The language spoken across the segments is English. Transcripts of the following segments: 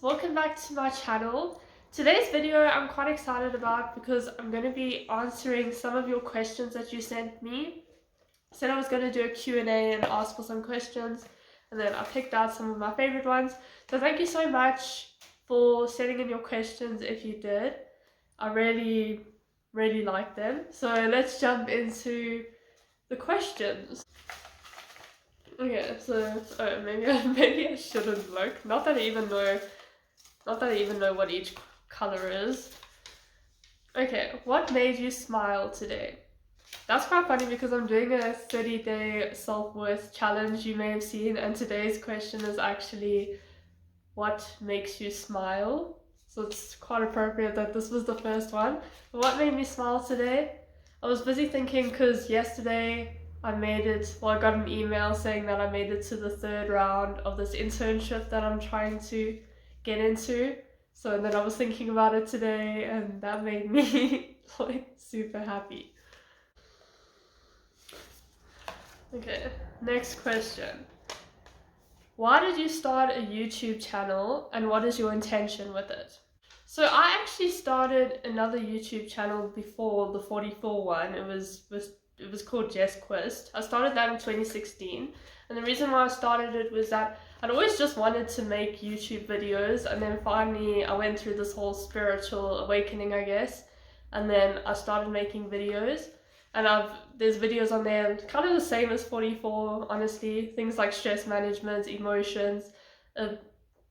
welcome back to my channel. Today's video I'm quite excited about because I'm going to be answering some of your questions that you sent me. I said I was going to do a Q&A and ask for some questions, and then I picked out some of my favorite ones. So thank you so much for sending in your questions if you did. I really like them. So let's jump into the questions. Okay, so maybe I shouldn't look. Not that I even know what each color is. Okay, what made you smile today? That's quite funny because I'm doing a 30-day self-worth challenge you may have seen, and today's question is actually what makes you smile. So it's quite appropriate that this was the first one. But what made me smile today? I was busy thinking because yesterday I got an email saying that I made it to the 3rd round of this internship that I'm trying to get into. So then I was thinking about it today, and that made me like super happy. Okay, next question. Why did you start a YouTube channel and what is your intention with it? So I actually started another YouTube channel before the 44 one. It was called Jess Quest. I started that in 2016, and the reason why I started it was that I'd always just wanted to make YouTube videos, and then finally I went through this whole spiritual awakening, I guess, and then I started making videos, and there's videos on there kind of the same as 44, honestly, things like stress management, emotions.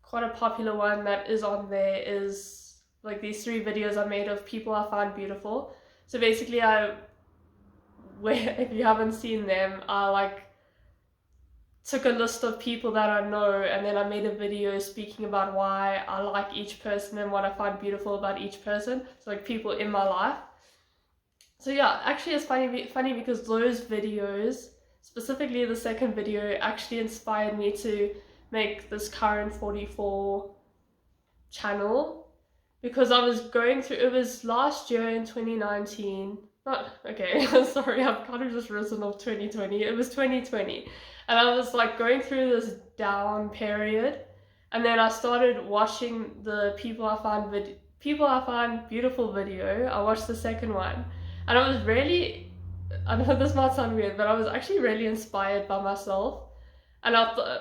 Quite a popular one that is on there is like these 3 videos I made of people I find beautiful. So basically if you haven't seen them, I took a list of people that I know, and then I made a video speaking about why I like each person and what I find beautiful about each person. So like people in my life. So yeah, actually it's funny because those videos, specifically the second video, actually inspired me to make this current 44 channel, because I was going through, it was last year in 2019. Sorry, I've kind of just risen off 2020. It was 2020, and I was like going through this down period, and then I started watching the people I find beautiful video. I watched the second one, and I was really, I know this might sound weird, but I was actually really inspired by myself. And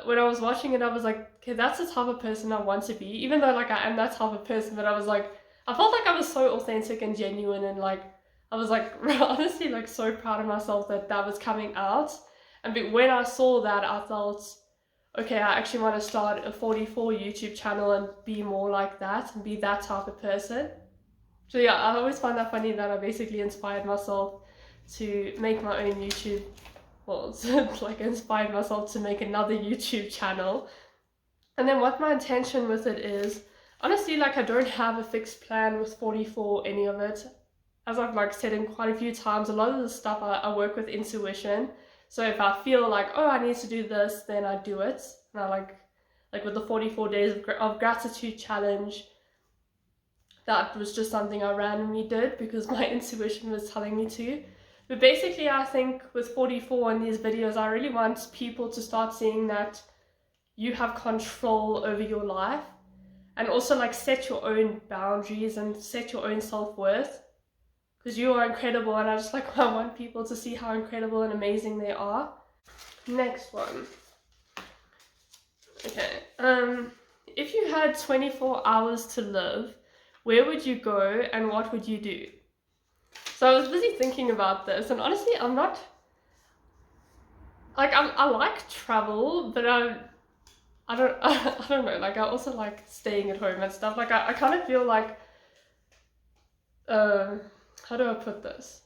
when I was watching it, I was like, okay, that's the type of person I want to be. Even though like I am that type of person, but I was like, I felt like I was so authentic and genuine, and like I was like honestly like so proud of myself that was coming out. And when I saw that, I thought, okay, I actually want to start a 44 YouTube channel and be more like that and be that type of person. So yeah, I always find that funny that I basically inspired myself to make my own YouTube. Well, like inspired myself to make another YouTube channel. And then what my intention with it is, honestly, like I don't have a fixed plan with 44, any of it. As I've like said in quite a few times, a lot of the stuff I work with intuition. So if I feel like, oh, I need to do this, then I do it. And I like with the 44 days of gratitude challenge, that was just something I randomly did because my intuition was telling me to. But basically, I think with 44 in these videos, I really want people to start seeing that you have control over your life, and also like set your own boundaries and set your own self-worth, because you are incredible, and I just like I want people to see how incredible and amazing they are. Next one. Okay. If you had 24 hours to live, where would you go and what would you do? So I was busy thinking about this, and honestly, I'm not, like, I like travel, but I don't know, like, I also like staying at home and stuff. Like, I kind of feel like, how do I put this?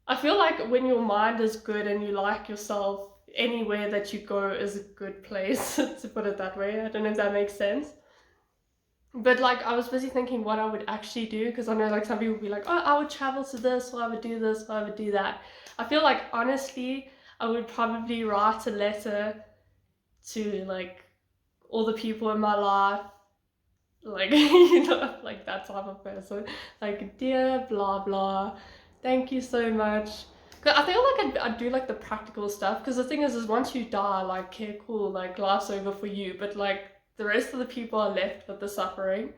I feel like when your mind is good and you like yourself, anywhere that you go is a good place, to put it that way. I don't know if that makes sense. But like I was busy thinking what I would actually do, because I know like some people would be like, oh, I would travel to this, or I would do this, or I would do that. I feel like honestly I would probably write a letter to like all the people in my life, like you know, like that type of person, like, dear blah blah, thank you so much. Cause I feel like I'd do like the practical stuff, because the thing is once you die, like, okay, cool, like life's over for you, but like the rest of the people are left with the suffering,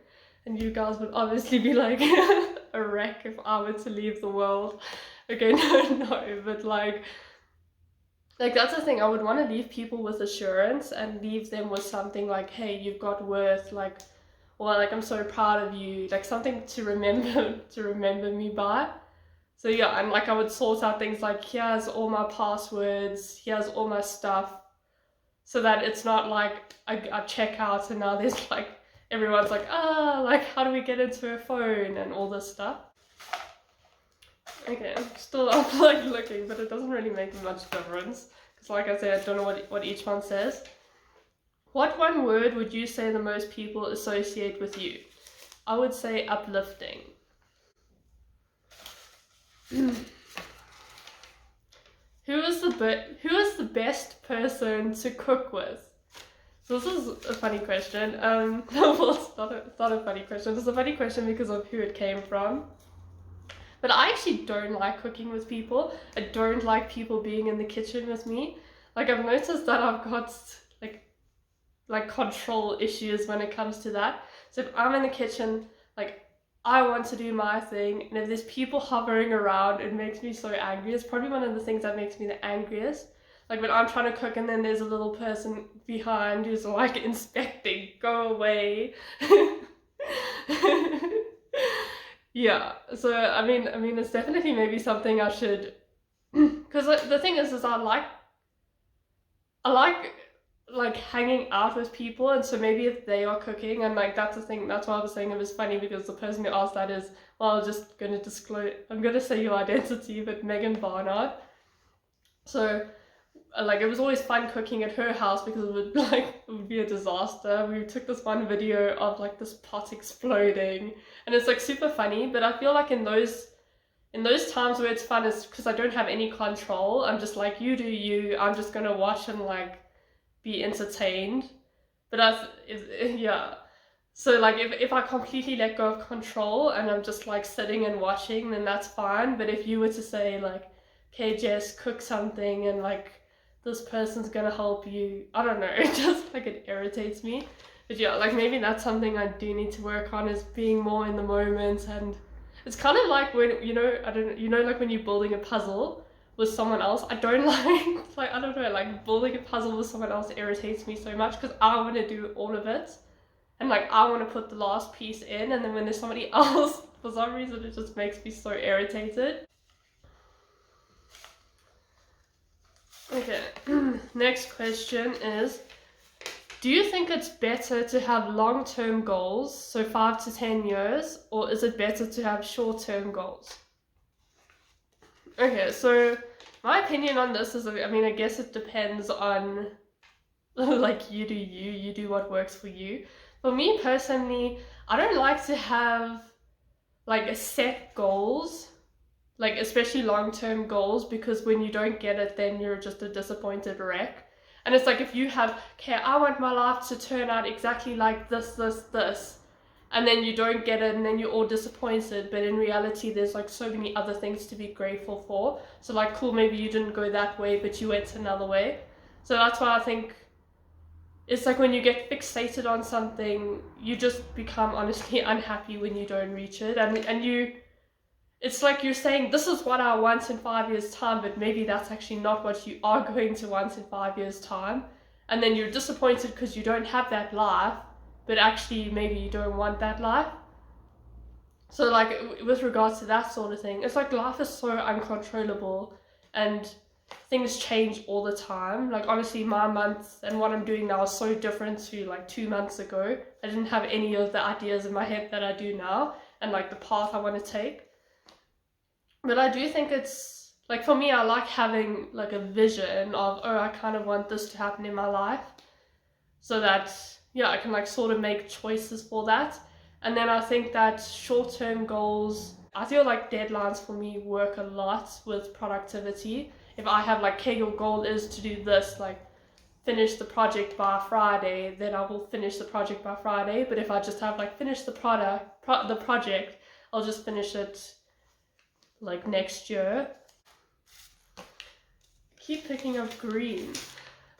and you guys would obviously be like a wreck if I were to leave the world. Okay, no, but like that's the thing. I would want to leave people with assurance and leave them with something like, hey, you've got worth, like, or like, I'm so proud of you, like something to remember me by. So yeah, and like I would sort out things like, here's all my passwords, here's all my stuff, so that it's not like I check out and now there's like, everyone's like, like how do we get into a phone and all this stuff. Okay, I'm still like looking, but it doesn't really make much difference. Because like I said, I don't know what each one says. What one word would you say the most people associate with you? I would say uplifting. Who is the best person to cook with? So this is a funny question. Well, it's not a funny question. It's a funny question because of who it came from. But I actually don't like cooking with people. I don't like people being in the kitchen with me. Like I've noticed that I've got like control issues when it comes to that. So if I'm in the kitchen, like I want to do my thing, and if there's people hovering around, it makes me so angry. It's probably one of the things that makes me the angriest. Like when I'm trying to cook and then there's a little person behind who's like inspecting, go away. Yeah, so I mean it's definitely maybe something I should, because the thing is I like hanging out with people, and so maybe if they are cooking, and like that's the thing, that's why I was saying it was funny, because the person who asked that is, well, I'm gonna say your identity, but Megan Barnard. So like it was always fun cooking at her house because it would be a disaster. We took this one video of like this pot exploding, and it's like super funny, but I feel like in those times where it's fun is because I don't have any control. I'm just like, you do you, I'm just gonna watch and like be entertained. But yeah, so like if I completely let go of control and I'm just like sitting and watching, then that's fine. But if you were to say like, okay Jess, cook something, and like this person's gonna help you, I don't know, it just like it irritates me. But yeah, like maybe that's something I do need to work on, is being more in the moment. And it's kind of like when, like when you're building a puzzle with someone else, I don't like I don't know, like building a puzzle with someone else irritates me so much because I want to do all of it, and like I want to put the last piece in, and then when there's somebody else, for some reason it just makes me so irritated. Okay, next question is, do you think it's better to have long-term goals, so 5 to 10 years, or is it better to have short-term goals? Okay, so my opinion on this is, I mean, I guess it depends on, like, you do what works for you. For me personally, I don't like to have, like, a set goals, like, especially long-term goals, because when you don't get it, then you're just a disappointed wreck. And it's like, if you have, okay, I want my life to turn out exactly like this, and then you don't get it, and then you're all disappointed, but in reality there's like so many other things to be grateful for. So like, cool, maybe you didn't go that way, but you went another way. So that's why I think it's like when you get fixated on something, you just become honestly unhappy when you don't reach it, and it's like you're saying, this is what I want in 5 years' time, but maybe that's actually not what you are going to want in 5 years' time. And then you're disappointed because you don't have that life, but actually maybe you don't want that life. So like with regards to that sort of thing, it's like life is so uncontrollable and things change all the time. Like honestly, my month and what I'm doing now is so different to like 2 months ago. I didn't have any of the ideas in my head that I do now, and like the path I want to take. But I do think it's, like for me, I like having like a vision of, oh, I kind of want this to happen in my life, so that, yeah, I can like sort of make choices for that. And then I think that short-term goals, I feel like deadlines for me work a lot with productivity. If I have like, okay, your goal is to do this, like finish the project by Friday, then I will finish the project by Friday. But if I just have like, finish the project, I'll just finish it like next year. Keep picking up green.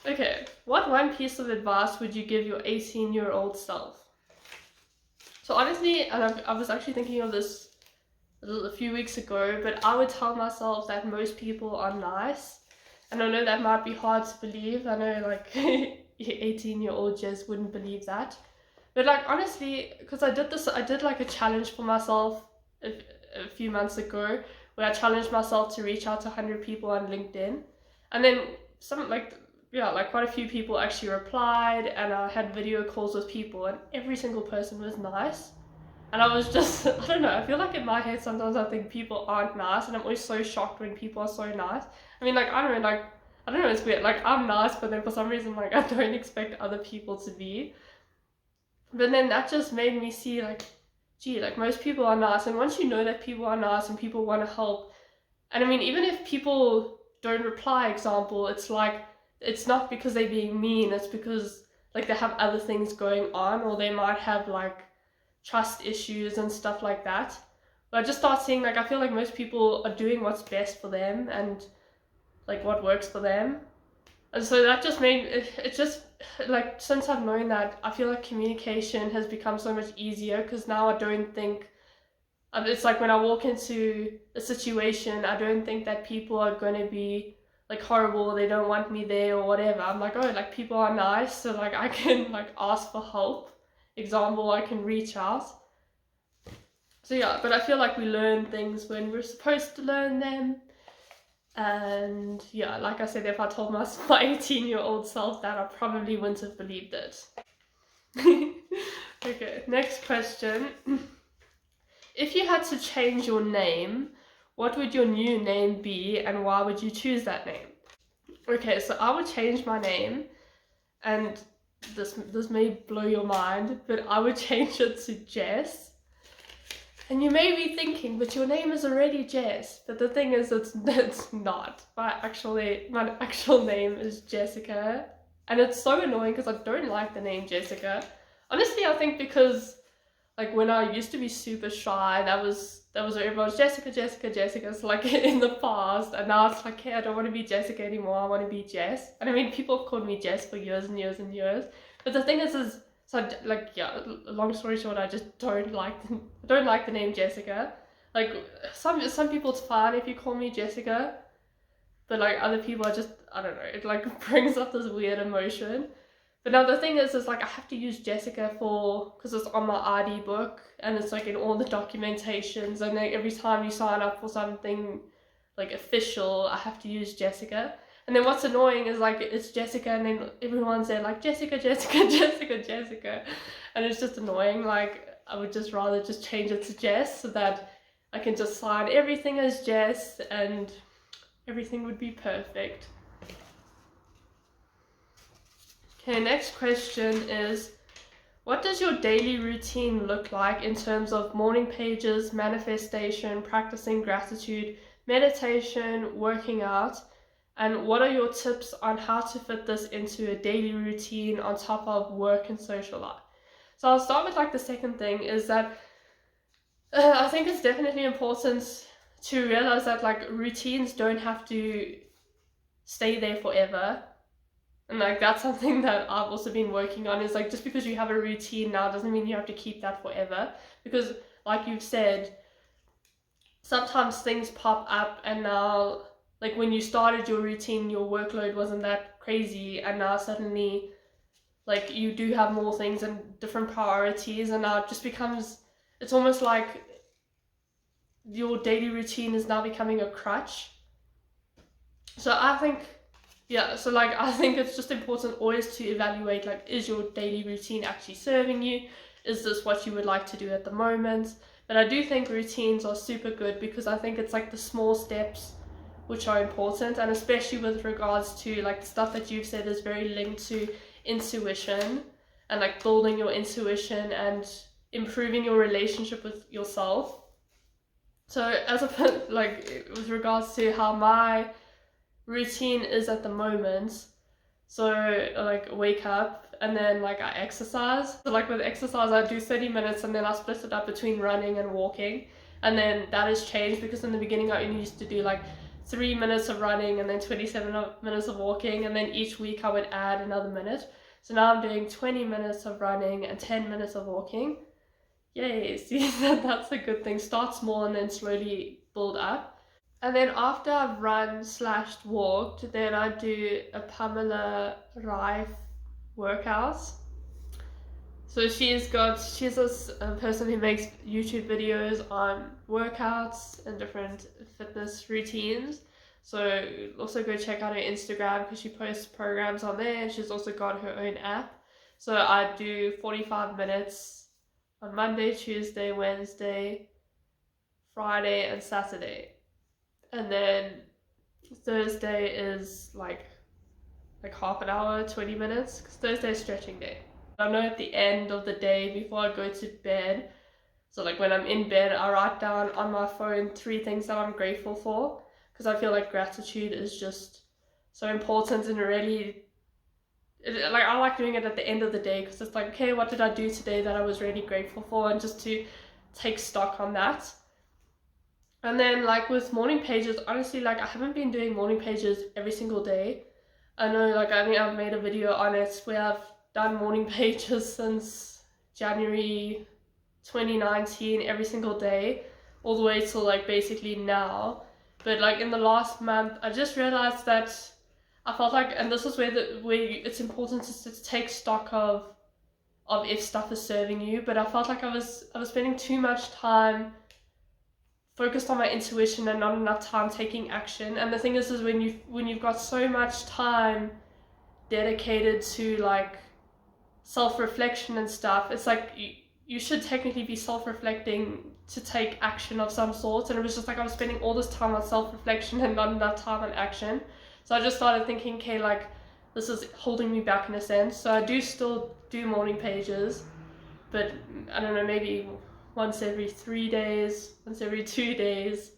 Okay, what one piece of advice would you give your 18-year-old self? So honestly, and I was actually thinking of this a few weeks ago, but I would tell myself that most people are nice. And I know that might be hard to believe. I know like 18-year-old Jez wouldn't believe that. But like honestly, because I did like a challenge for myself a few months ago where I challenged myself to reach out to 100 people on LinkedIn. And then quite a few people actually replied, and I had video calls with people, and every single person was nice. And I was just, I don't know, I feel like in my head sometimes I think people aren't nice, and I'm always so shocked when people are so nice. I mean, like, I don't know, it's weird. Like, I'm nice, but then for some reason, like, I don't expect other people to be. But then that just made me see, like, gee, like, most people are nice. And once you know that people are nice and people want to help, and I mean, even if people don't reply, example, it's like, it's not because they're being mean, it's because, like, they have other things going on, or they might have, like, trust issues and stuff like that. But I just start seeing, like, I feel like most people are doing what's best for them and like what works for them. And so that just made it just like, since I've known that, I feel like communication has become so much easier, because now I don't think it's like when I walk into a situation, I don't think that people are going to be like horrible, they don't want me there or whatever. I'm like, oh, like people are nice, so like I can like ask for help. Example, I can reach out. So yeah, but I feel like we learn things when we're supposed to learn them. And yeah, like I said, if I told my 18-year-old self that, I probably wouldn't have believed it. Okay, next question. If you had to change your name, what would your new name be, and why would you choose that name? Okay, so I would change my name, and this may blow your mind, but I would change it to Jess. And you may be thinking, but your name is already Jess. But the thing is, it's not. My actual name is Jessica. And it's so annoying because I don't like the name Jessica. Honestly, I think because like when I used to be super shy, that was everyone was Jessica, Jessica, Jessica. So like in the past, and now it's like, hey, I don't want to be Jessica anymore. I want to be Jess. And I mean, people have called me Jess for years and years and years. But the thing is so like, yeah, long story short, I just don't like the name Jessica. Like some people it's fine if you call me Jessica, but like other people I don't know, it like brings up this weird emotion. But now the thing is like I have to use Jessica because it's on my ID book, and it's like in all the documentations, and like every time you sign up for something like official, I have to use Jessica. And then what's annoying is like it's Jessica, and then everyone's there like Jessica, Jessica, Jessica, Jessica, and it's just annoying. Like I would just rather just change it to Jess, so that I can just sign everything as Jess and everything would be perfect. Okay, next question is, what does your daily routine look like in terms of morning pages, manifestation, practicing gratitude, meditation, working out? And what are your tips on how to fit this into a daily routine on top of work and social life? So I'll start with like the second thing, is that I think it's definitely important to realize that like routines don't have to stay there forever. And like that's something that I've also been working on, is like just because you have a routine now doesn't mean you have to keep that forever. Because like you've said, sometimes things pop up, and now like when you started your routine, your workload wasn't that crazy, and now suddenly like you do have more things and different priorities, and now it just becomes, it's almost like your daily routine is now becoming a crutch. So I think, yeah, so like I think it's just important always to evaluate, like, is your daily routine actually serving you? Is this what you would like to do at the moment? But I do think routines are super good, because I think it's like the small steps which are important, and especially with regards to like the stuff that you've said is very linked to intuition, and like building your intuition and improving your relationship with yourself. So as a like with regards to how my routine is at the moment, so like wake up and then like I exercise. So like with exercise I do 30 minutes and then I split it up between running and walking, and then that has changed because in the beginning I only used to do like 3 minutes of running and then 27 minutes of walking, and then each week I would add another minute. So now I'm doing 20 minutes of running and 10 minutes of walking. Yay, see, that's a good thing. Start small and then slowly build up. And then after I've run / walked, then I do a Pamela Rife workout. So she's this person who makes YouTube videos on workouts and different fitness routines. So also go check out her Instagram because she posts programs on there, and she's also got her own app. So I do 45 minutes on Monday, Tuesday, Wednesday, Friday, and Saturday. And then Thursday is like half an hour, 20 minutes, because Thursday is stretching day. I know at the end of the day before I go to bed, so like when I'm in bed, I write down on my phone 3 things that I'm grateful for, because I feel like gratitude is just so important, and I like doing it at the end of the day, because it's like, okay, what did I do today that I was really grateful for, and just to take stock on that. And then like with morning pages, honestly, like I haven't been doing morning pages every single day. I know, like I think I've made a video on it where I've done morning pages since January 2019 every single day, all the way till like basically now. But like in the last month, I just realized that I felt like, and this is where it's important to take stock of if stuff is serving you. But I felt like I was spending too much time focused on my intuition and not enough time taking action. And the thing is when you've got so much time dedicated to like self-reflection and stuff, it's like you should technically be self-reflecting to take action of some sort. And it was just like I was spending all this time on self-reflection and not enough time on action. So I just started thinking, okay, like this is holding me back in a sense. So I do still do morning pages, but I don't know, maybe once every 3 days, once every 2 days.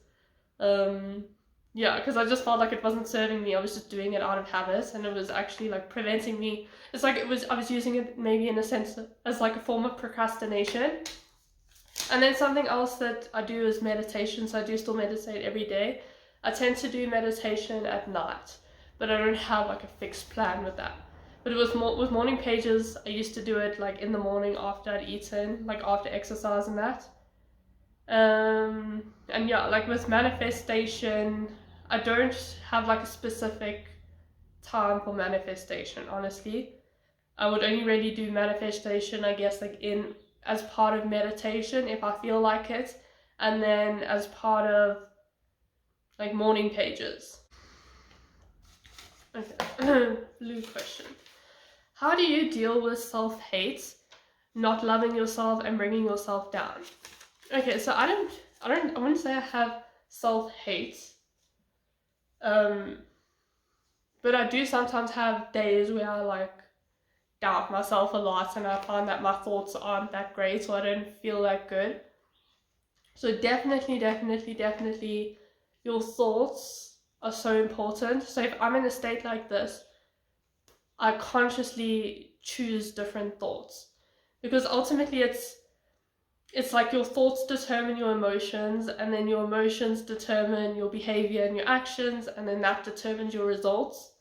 Yeah, because I just felt like it wasn't serving me. I was just doing it out of habit, and it was actually like preventing me. It's like I was using it maybe in a sense as like a form of procrastination. And then something else that I do is meditation. So I do still meditate every day. I tend to do meditation at night, but I don't have like a fixed plan with that. But it was with morning pages, I used to do it like in the morning after I'd eaten, like after exercise and that. And yeah, like with manifestation, I don't have like a specific time for manifestation, honestly. I would only really do manifestation, I guess, like as part of meditation if I feel like it, and then as part of like morning pages. Okay. Blue question. How do you deal with self-hate, not loving yourself and bringing yourself down? Okay, so I wouldn't say I have self-hate. But I do sometimes have days where I like doubt myself a lot, and I find that my thoughts aren't that great, or I don't feel that good. So definitely your thoughts are so important. So if I'm in a state like this, I consciously choose different thoughts, because ultimately it's like your thoughts determine your emotions, and then your emotions determine your behavior and your actions, and then that determines your results.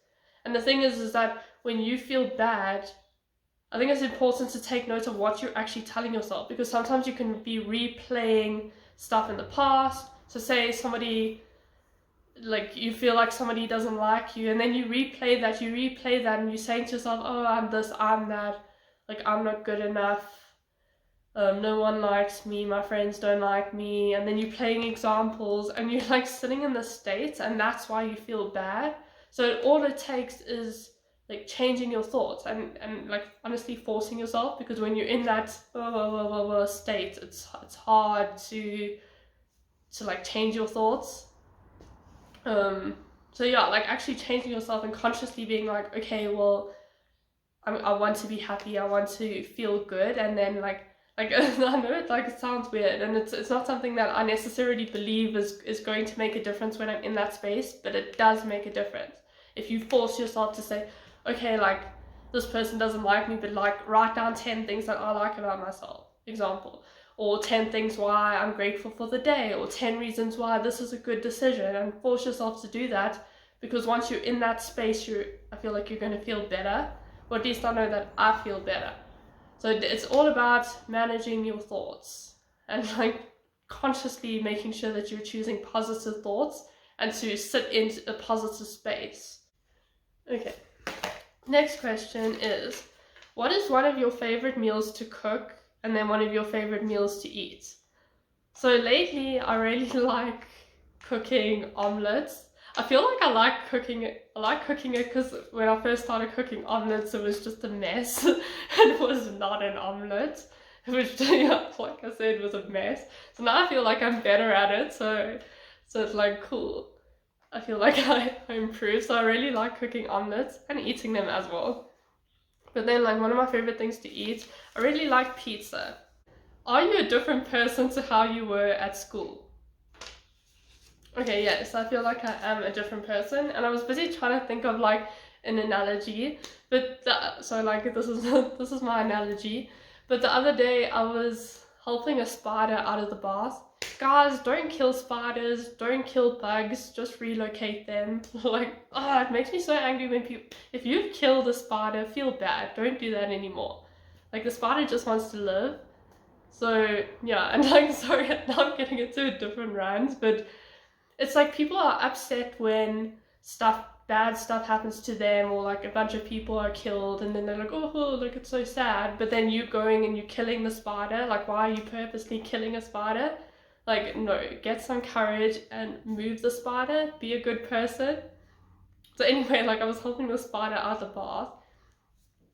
And the thing is that when you feel bad, I think it's important to take note of what you're actually telling yourself, because sometimes you can be replaying stuff in the past. So say somebody, like you feel like somebody doesn't like you, and then you replay that, and you're saying to yourself, oh, I'm this, I'm that, like I'm not good enough, no one likes me, my friends don't like me, and then you're playing examples, and you're like sitting in the state, and that's why you feel bad. So all it takes is like changing your thoughts and like honestly forcing yourself, because when you're in that state, it's hard to like change your thoughts. So yeah, like actually changing yourself and consciously being like, okay, well, I want to be happy, I want to feel good, and then like I know it sounds weird, and it's not something that I necessarily believe is going to make a difference when I'm in that space, but it does make a difference. If you force yourself to say, okay, like this person doesn't like me, but like write down 10 things that I like about myself, example. or 10 things why I'm grateful for the day, or 10 reasons why this is a good decision, and force yourself to do that, because once you're in that space, I feel like you're going to feel better, or at least I know that I feel better. So it's all about managing your thoughts and like consciously making sure that you're choosing positive thoughts and to sit in a positive space. Okay, next question is, what is one of your favorite meals to cook and then one of your favorite meals to eat? So lately I really like cooking omelets. I feel like I like cooking it because when I first started cooking omelets, it was just a mess. It was not an omelet. It was, like I said, it was a mess. So now I feel like I'm better at it. So it's like cool. I feel like I improved. So I really like cooking omelets and eating them as well. But then like one of my favorite things to eat, I really like pizza. Are you a different person to how you were at school? Okay, yes, I feel like I am a different person, and I was busy trying to think of like an analogy, but so like this is my analogy. But the other day I was helping a spider out of the bath. Guys, don't kill spiders, don't kill bugs, just relocate them. Like, it makes me so angry when people, if you've killed a spider, feel bad, don't do that anymore. Like, the spider just wants to live. So yeah, and like, sorry, now I'm getting into a different rant, but it's like people are upset when bad stuff happens to them, or like a bunch of people are killed, and then they're like, oh, look, it's so sad. But then you going and you're killing the spider. Like, why are you purposely killing a spider? Like, no, get some courage and move the spider. Be a good person. So anyway, like I was helping the spider out of the bath.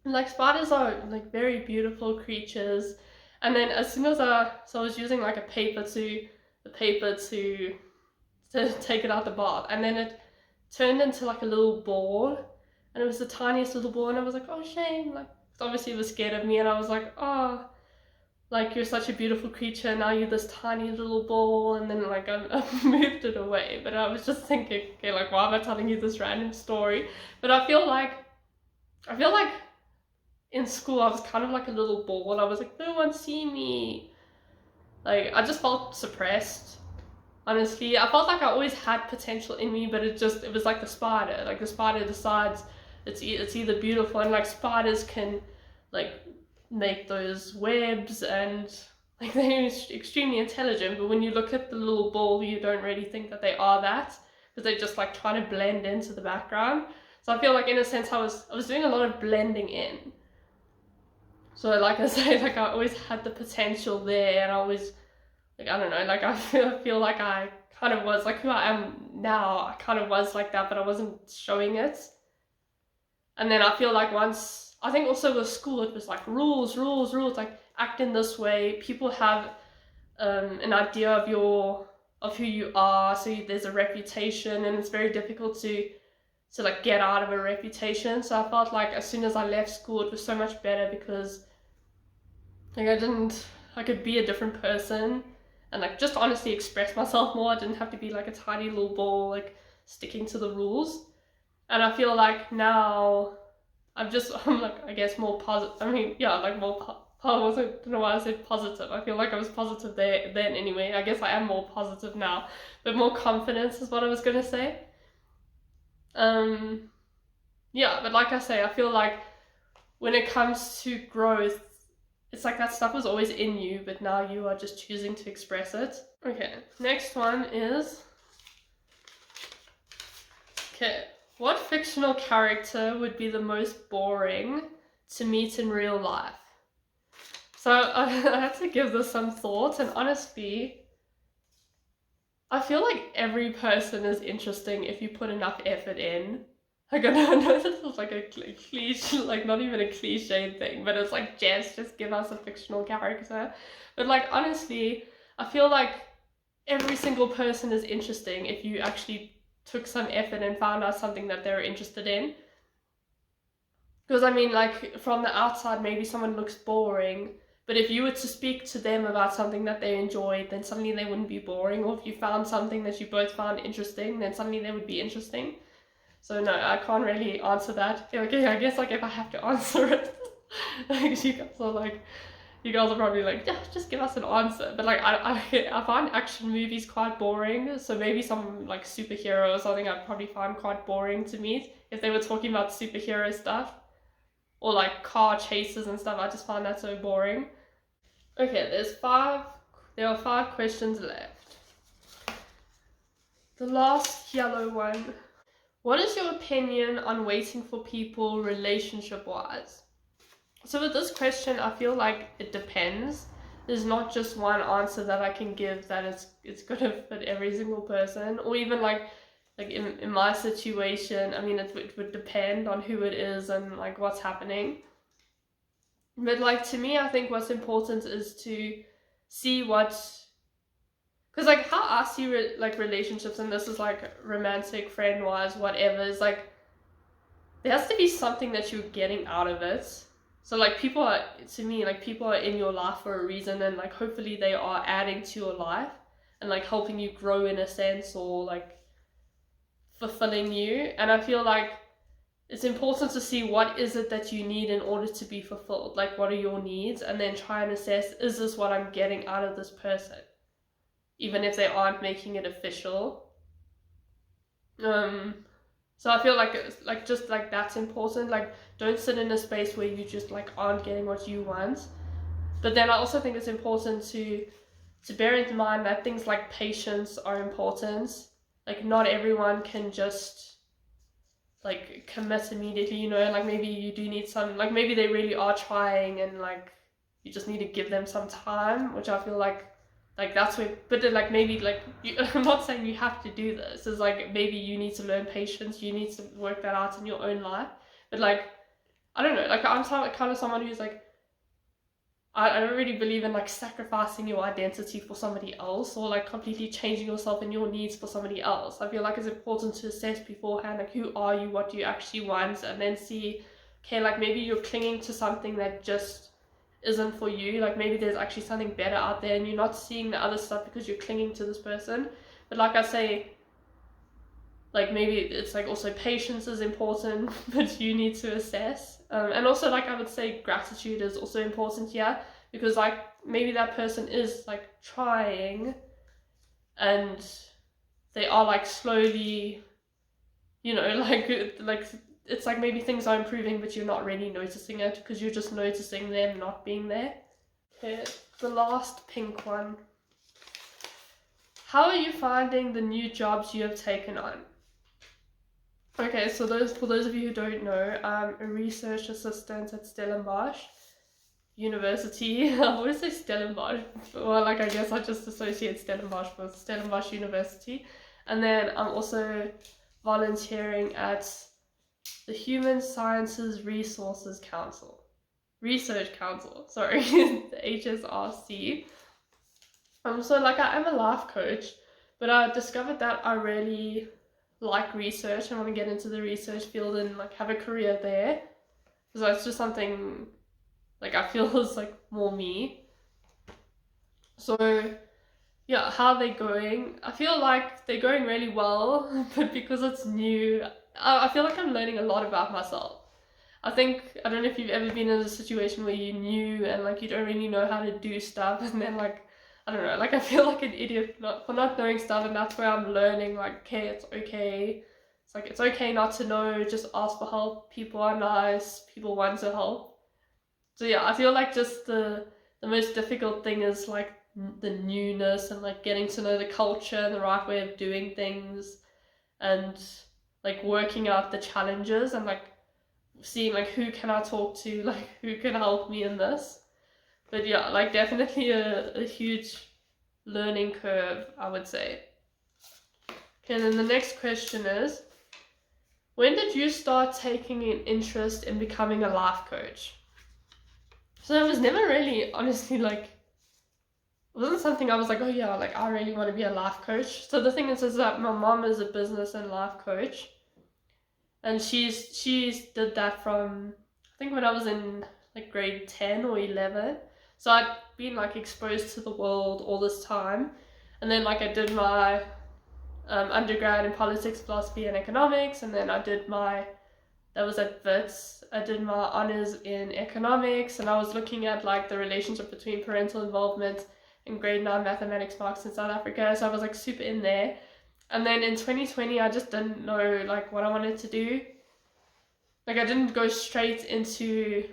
And like spiders are like very beautiful creatures. And then as soon as I was using like a paper to take it out the bath, and then it turned into like a little ball, and it was the tiniest little ball, and I was like, oh shame, like obviously it was scared of me, and I was like, oh, like you're such a beautiful creature, now you're this tiny little ball, and then like I moved it away. But I was just thinking, okay, like why am I telling you this random story? But I feel like in school I was kind of like a little ball, and I was like, no one see me. Like I just felt suppressed. Honestly, I felt like I always had potential in me, but it was like the spider. Like the spider decides it's either beautiful, and like spiders can like make those webs, and like they're extremely intelligent. But when you look at the little ball, you don't really think that they are that, because they're just like trying to blend into the background. So I feel like in a sense I was doing a lot of blending in. So like I say, like I always had the potential there, and I always, like, I don't know, like I feel like I kind of was like who I am now. I kind of was like that, but I wasn't showing it. And then I feel like once, I think also with school, it was like rules, like act in this way. People have an idea of who you are, so there's a reputation, and it's very difficult to like get out of a reputation. So I felt like as soon as I left school, it was so much better, because like I could be a different person and like just honestly express myself more. I didn't have to be like a tiny little ball, like sticking to the rules. And I feel like now I'm like, I guess more positive. I mean, yeah, like more I don't know why I said positive. I feel like I was positive then anyway. I guess I am more positive now, but more confidence is what I was gonna say. Yeah, but like I say, I feel like when it comes to growth, it's like that stuff was always in you, but now you are just choosing to express it. Okay, next one is, okay, what fictional character would be the most boring to meet in real life? So I had to give this some thought, and honestly, I feel like every person is interesting if you put enough effort in. Like, I know this is like a cliche, like not even a cliche thing, but it's like, just give us a fictional character. But like, honestly, I feel like every single person is interesting if you actually took some effort and found out something that they're interested in. Because I mean, like, from the outside, maybe someone looks boring, but if you were to speak to them about something that they enjoyed, then suddenly they wouldn't be boring. Or if you found something that you both found interesting, then suddenly they would be interesting. So no, I can't really answer that. Okay, I guess like if I have to answer it, like you guys are like, you girls are probably like, yeah, just give us an answer. But like, I find action movies quite boring. So maybe some like superhero or something I'd probably find quite boring to meet if they were talking about superhero stuff or like car chases and stuff. I just find that so boring. Okay, there are 5 questions left. The last yellow one. What is your opinion on waiting for people relationship-wise? So with this question, I feel like it depends. There's not just one answer that I can give that it's gonna fit every single person, or even like in my situation, I mean, it would depend on who it is and like what's happening. But like to me, I think what's important is to see what, because like how I see like relationships, and this is like romantic, friend wise, whatever, is like there has to be something that you're getting out of it. So like people are, to me, like people are in your life for a reason, and like hopefully they are adding to your life and like helping you grow in a sense, or like fulfilling you. And I feel like it's important to see what is it that you need in order to be fulfilled. Like what are your needs, and then try and assess, is this what I'm getting out of this person? Even if they aren't making it official. So I feel like just like that's important. Like don't sit in a space where you just like aren't getting what you want. But then I also think it's important to bear in mind that things like patience are important. Like not everyone can just like commit immediately, you know, like maybe you do need some, like maybe they really are trying, and like you just need to give them some time, which I feel like that's where, but then like maybe like I'm not saying you have to do this. It's like maybe you need to learn patience, you need to work that out in your own life. But like I don't know, like I'm kind of someone who's like I don't really believe in like sacrificing your identity for somebody else, or like completely changing yourself and your needs for somebody else. I feel like it's important to assess beforehand, like who are you, what do you actually want, and then see, okay, like maybe you're clinging to something that just isn't for you. Like maybe there's actually something better out there and you're not seeing the other stuff because you're clinging to this person. But like I say, like maybe it's like also patience is important, but you need to assess. And also like I would say gratitude is also important here, because like maybe that person is like trying and they are like slowly, you know, like it's like maybe things are improving, but you're not really noticing it because you're just noticing them not being there. Okay, the last pink one. How are you finding the new jobs you have taken on? Okay, so for those of you who don't know, I'm a research assistant at Stellenbosch University. I always say Stellenbosch. Well, like I guess I just associate Stellenbosch with Stellenbosch University. And then I'm also volunteering at the Human Sciences Research Council, sorry, the HSRC. So like I am a life coach, but I discovered that I really like research and want to get into the research field and like have a career there. So it's just something like I feel is like more me. So yeah, how are they going? I feel like they're going really well, but because it's new, I feel like I'm learning a lot about myself. I don't know if you've ever been in a situation where you're new and like you don't really know how to do stuff, and then like, I don't know, like I feel like an idiot for not knowing stuff, and that's where I'm learning like, okay, it's okay. It's like, it's okay not to know, just ask for help. People are nice, people want to help. So yeah, I feel like just the most difficult thing is like the newness and like getting to know the culture and the right way of doing things, and like working out the challenges and like seeing like who can I talk to, like who can help me in this. But yeah, like definitely a huge learning curve, I would say. Okay, and then the next question is, when did you start taking an interest in becoming a life coach? So it was never really, honestly, like, it wasn't something I was like, oh yeah, like I really want to be a life coach. So the thing is that my mom is a business and life coach, and she's did that from, I think when I was in like grade 10 or 11. So I'd been like exposed to the world all this time, and then like I did my undergrad in politics, philosophy and economics, and then I did my that was at Wits. I did my honors in economics, and I was looking at like the relationship between parental involvement and grade 9 mathematics marks in South Africa. So I was like super in there. And then in 2020, I just didn't know like what I wanted to do. Like I didn't go straight into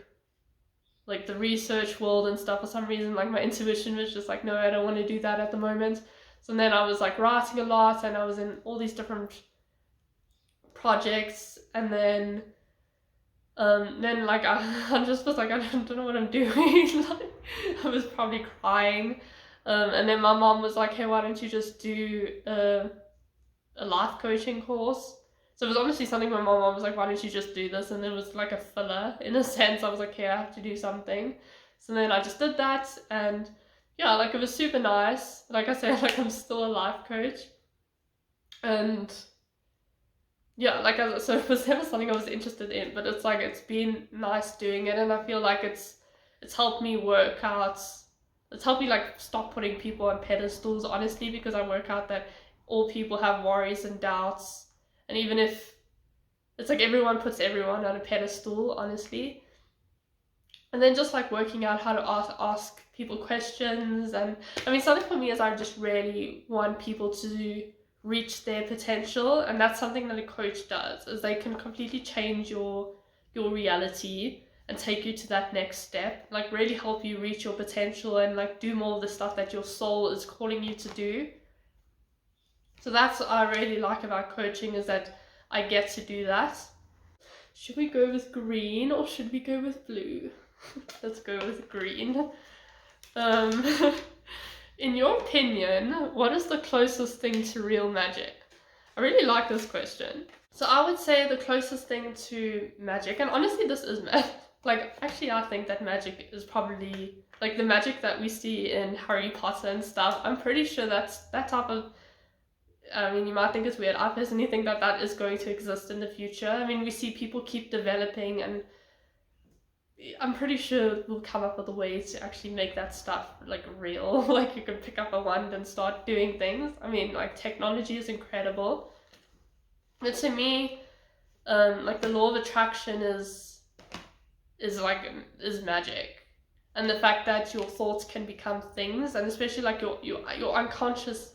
like the research world and stuff for some reason. Like my intuition was just like, no, I don't want to do that at the moment. So then I was like writing a lot, and I was in all these different projects, and then like I just was like, I don't know what I'm doing. Like I was probably crying, and then my mom was like, hey, why don't you just do a life coaching course? So it was honestly something my mom was like, why don't you just do this? And it was like a filler in a sense. I was like, okay, I have to do something. So then I just did that, and yeah, like it was super nice. Like I said, like I'm still a life coach, and yeah, like so it was never something I was interested in, but it's like it's been nice doing it, and I feel like it's helped me work out. It's helped me like stop putting people on pedestals, honestly, because I work out that all people have worries and doubts, and even if it's like everyone puts everyone on a pedestal, honestly. And then just like working out how to ask people questions, and I mean something for me is I just really want people to reach their potential, and that's something that a coach does, is they can completely change your reality and take you to that next step, like really help you reach your potential and like do more of the stuff that your soul is calling you to do. So that's what I really like about coaching, is that I get to do that. Should we go with green or should we go with blue? Let's go with green. In your opinion, what is the closest thing to real magic? I really like this question. So I would say the closest thing to magic, and honestly this is magic. Like actually I think that magic is probably like the magic that we see in Harry Potter and stuff. I'm pretty sure that's that type of, I mean, you might think it's weird. I personally think that that is going to exist in the future. I mean, we see people keep developing, and I'm pretty sure we'll come up with a way to actually make that stuff like real. Like you can pick up a wand and start doing things. I mean, like technology is incredible. But to me, like the law of attraction is magic. And the fact that your thoughts can become things, and especially like your unconscious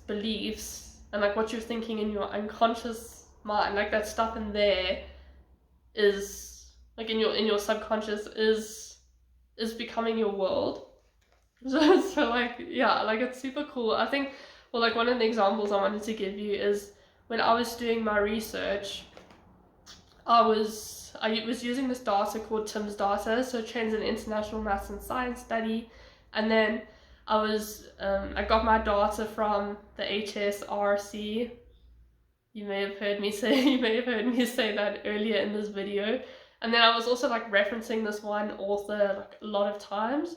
beliefs and like what you're thinking in your unconscious mind, like that stuff in there is like in your subconscious is becoming your world. So like yeah, like it's super cool. I think, well, like one of the examples I wanted to give you is when I was doing my research, I was using this data called TIMS data, so Trends in International Maths and Science Study, and then I got my data from the HSRC. You may have heard me say that earlier in this video. And then I was also like referencing this one author like a lot of times.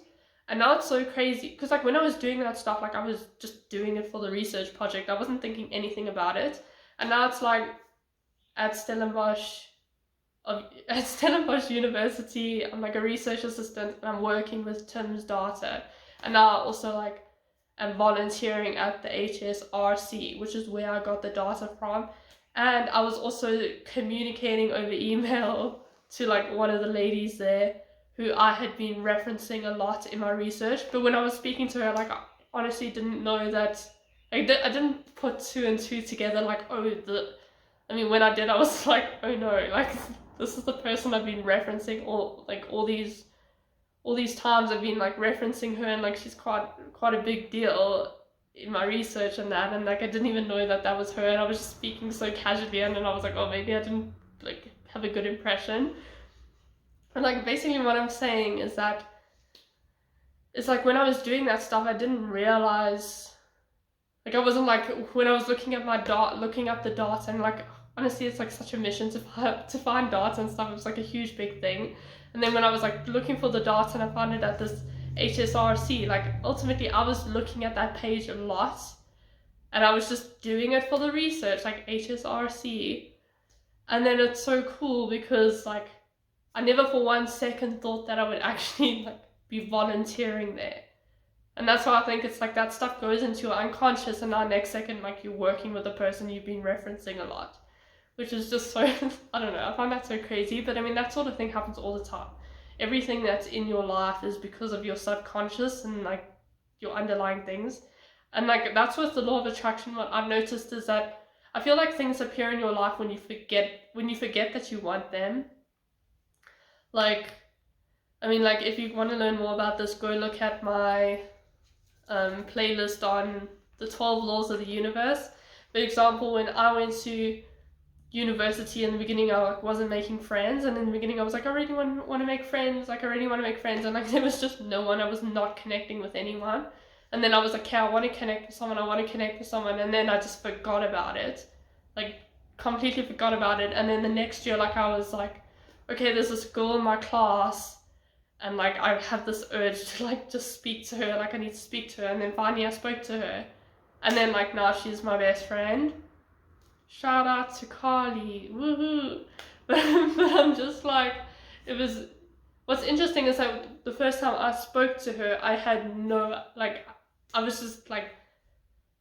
And now it's so crazy because like when I was doing that stuff, like I was just doing it for the research project. I wasn't thinking anything about it. And now it's like at Stellenbosch University, I'm like a research assistant and I'm working with TIMS data. And now I also like am volunteering at the HSRC, which is where I got the data from. And I was also communicating over email to like one of the ladies there who I had been referencing a lot in my research. But when I was speaking to her, like I honestly didn't know that, I didn't put two and two together, like, when I did, I was like, oh no, like this is the person I've been referencing all these times. I've been like referencing her, and like she's quite a big deal in my research and that, and like I didn't even know that was her, and I was just speaking so casually, and then I was like, oh, maybe I didn't like have a good impression. And like basically what I'm saying is that it's like when I was doing that stuff, I didn't realize, like I wasn't like, when I was looking up the data, and like honestly it's like such a mission to find data and stuff. It was like a huge big thing. And then when I was like looking for the data and I found it at this HSRC, like ultimately I was looking at that page a lot, and I was just doing it for the research, like HSRC. And then it's so cool because like I never for 1 second thought that I would actually like be volunteering there. And that's why I think it's like that stuff goes into your unconscious, and now next second like you're working with a person you've been referencing a lot. which is just so, I don't know, I find that so crazy. But I mean, that sort of thing happens all the time. Everything that's in your life is because of your subconscious and like your underlying things. And like that's what the law of attraction, what I've noticed is that I feel like things appear in your life when you forget that you want them. Like, I mean, like if you want to learn more about this, go look at my playlist on the 12 laws of the universe. For example, when I went to university in the beginning, I like wasn't making friends, and in the beginning I was like, I really want to make friends, like I really want to make friends, and like there was just no one. I was not connecting with anyone. And then I was like, okay, I want to connect with someone, I want to connect with someone, and then I just forgot about it, like completely forgot about it. And then the next year, like I was like, okay, there's this girl in my class, and like I have this urge to like just speak to her, like I need to speak to her. And then finally I spoke to her, and then like now she's my best friend. Shout out to Carly, woohoo! But I'm just like, it was. What's interesting is that the first time I spoke to her, I had no like, I was just like,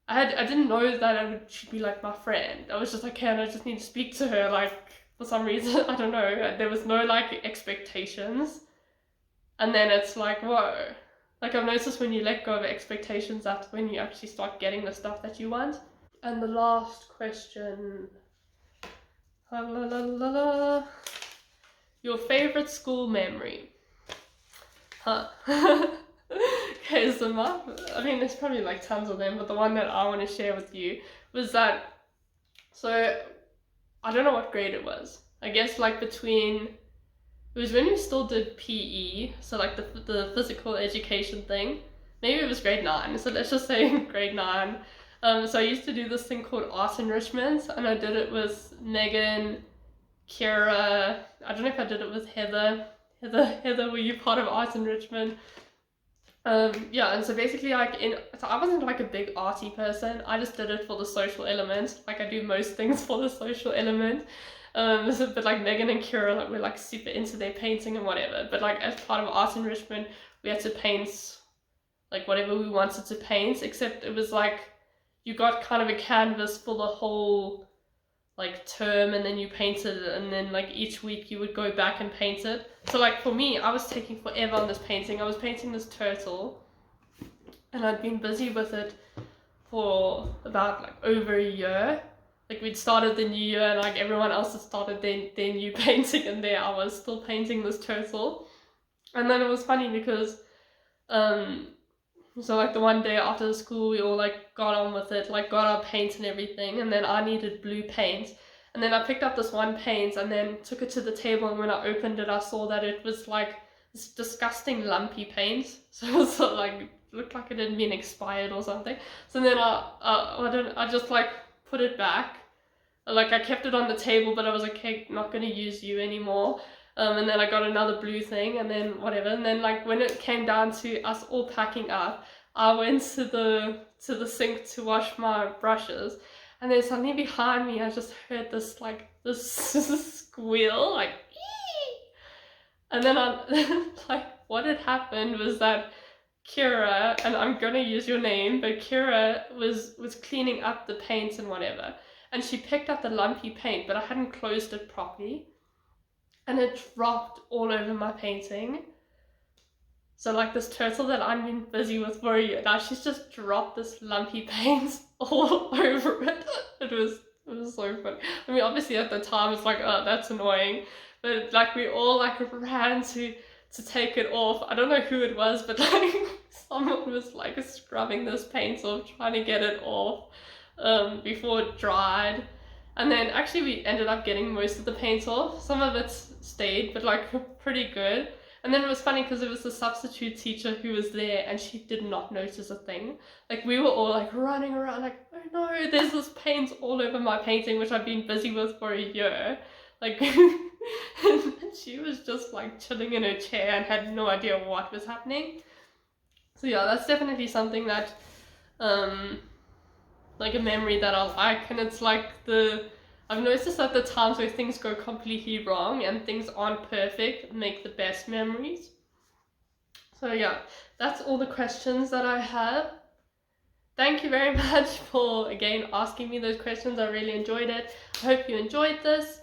I didn't know that she'd be like my friend. I was just like, okay, I just need to speak to her. Like for some reason, I don't know. There was no like expectations, and then it's like, whoa. Like I've noticed when you let go of expectations, that's when you actually start getting the stuff that you want. And the last question, la, la, la, la, la. Your favorite school memory? Huh. Okay, so I mean, there's probably like tons of them, but the one that I want to share with you was that, so I don't know what grade it was. I guess like between, it was when we still did PE, so like the physical education thing. Maybe it was grade 9, so let's just say grade 9. So I used to do this thing called art enrichment, and I did it with Megan, Kira, I don't know if I did it with Heather. Heather, were you part of art enrichment? Yeah, and so basically so I wasn't like a big arty person, I just did it for the social element, like I do most things for the social element. But like Megan and Kira, like, were like super into their painting and whatever, but like as part of art enrichment, we had to paint like whatever we wanted to paint, except it was like, you got kind of a canvas for the whole like term, and then you painted it, and then like each week you would go back and paint it. So like for me, I was taking forever on this painting. I was painting this turtle, and I'd been busy with it for about like over a year. Like we'd started the new year, and like everyone else had started their new painting, and there I was still painting this turtle. And then it was funny because so like the one day after the school, we all like got on with it, like got our paint and everything, and then I needed blue paint. And then I picked up this one paint and then took it to the table, and when I opened it, I saw that it was like this disgusting lumpy paint. So it was like, it looked like it had been expired or something. So then I just like put it back. Like I kept it on the table, but I was like, okay, not gonna use you anymore. And then I got another blue thing, and then whatever. And then like when it came down to us all packing up, I went to the sink to wash my brushes, and then suddenly behind me I just heard this like this squeal, like ee! And then I like what had happened was that Kira, and I'm gonna use your name, but Kira was cleaning up the paint and whatever, and she picked up the lumpy paint, but I hadn't closed it properly, and it dropped all over my painting. So like this turtle that I've been busy with for a year now, she's just dropped this lumpy paint all over it. It was so funny. I mean, obviously at the time it's like, oh, that's annoying, but like we all like ran to take it off. I don't know who it was, but like someone was like scrubbing this paint off, trying to get it off before it dried. And then actually we ended up getting most of the paint off. Some of it stayed, but like pretty good. And then it was funny because it was the substitute teacher who was there, and she did not notice a thing. Like we were all like running around like, oh no, there's this paint all over my painting, which I've been busy with for a year. Like, and she was just like chilling in her chair and had no idea what was happening. So yeah, that's definitely something that, like a memory that I like. And it's like I've noticed that the times where things go completely wrong and things aren't perfect make the best memories. So yeah, that's all the questions that I have. thank you very much for again asking me those questions. I really enjoyed it. I hope you enjoyed this.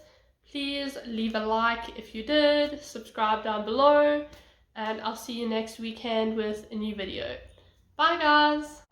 Please leave a like if you did, subscribe down below, and I'll see you next weekend with a new video. Bye guys!